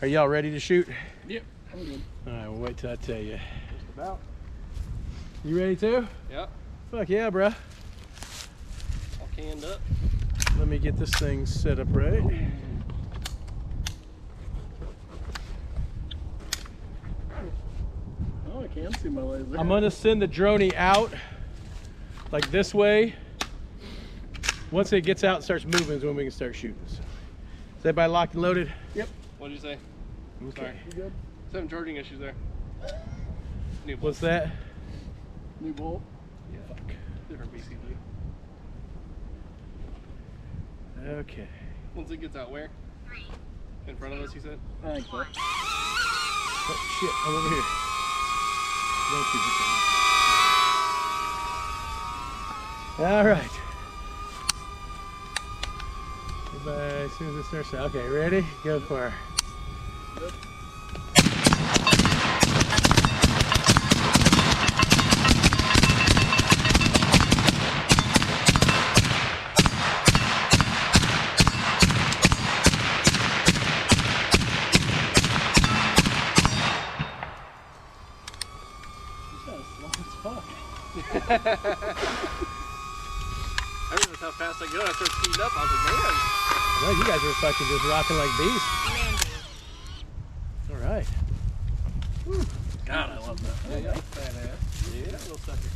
Are y'all ready to shoot? Yep, I'm good. All right, we'll wait till I tell you. Just about. You ready too? Yep. Fuck yeah, bro. All canned up. Let me get this thing set up right. Oh, I can see my laser. I'm gonna send the droney out like this way. Once it gets out and starts moving is when we can start shooting. So, is everybody locked and loaded? Yep. What did you say? Okay. Sorry. You good? Some charging issues there. New bolt. What's that? New bolt? Yeah. Fuck. Different BCD. Okay. Once it gets out where? In front of us, you said? I think so. Oh shit, I'm over here. All right. Everybody, as soon as it starts, okay, ready? Go for it. Good. I realized how fast I go. I started speeding up. I was like, man. Well, you guys are fucking just rocking like beasts. All right. Whew. God, I love that. Yeah, yeah. Badass. Yeah, little sucker.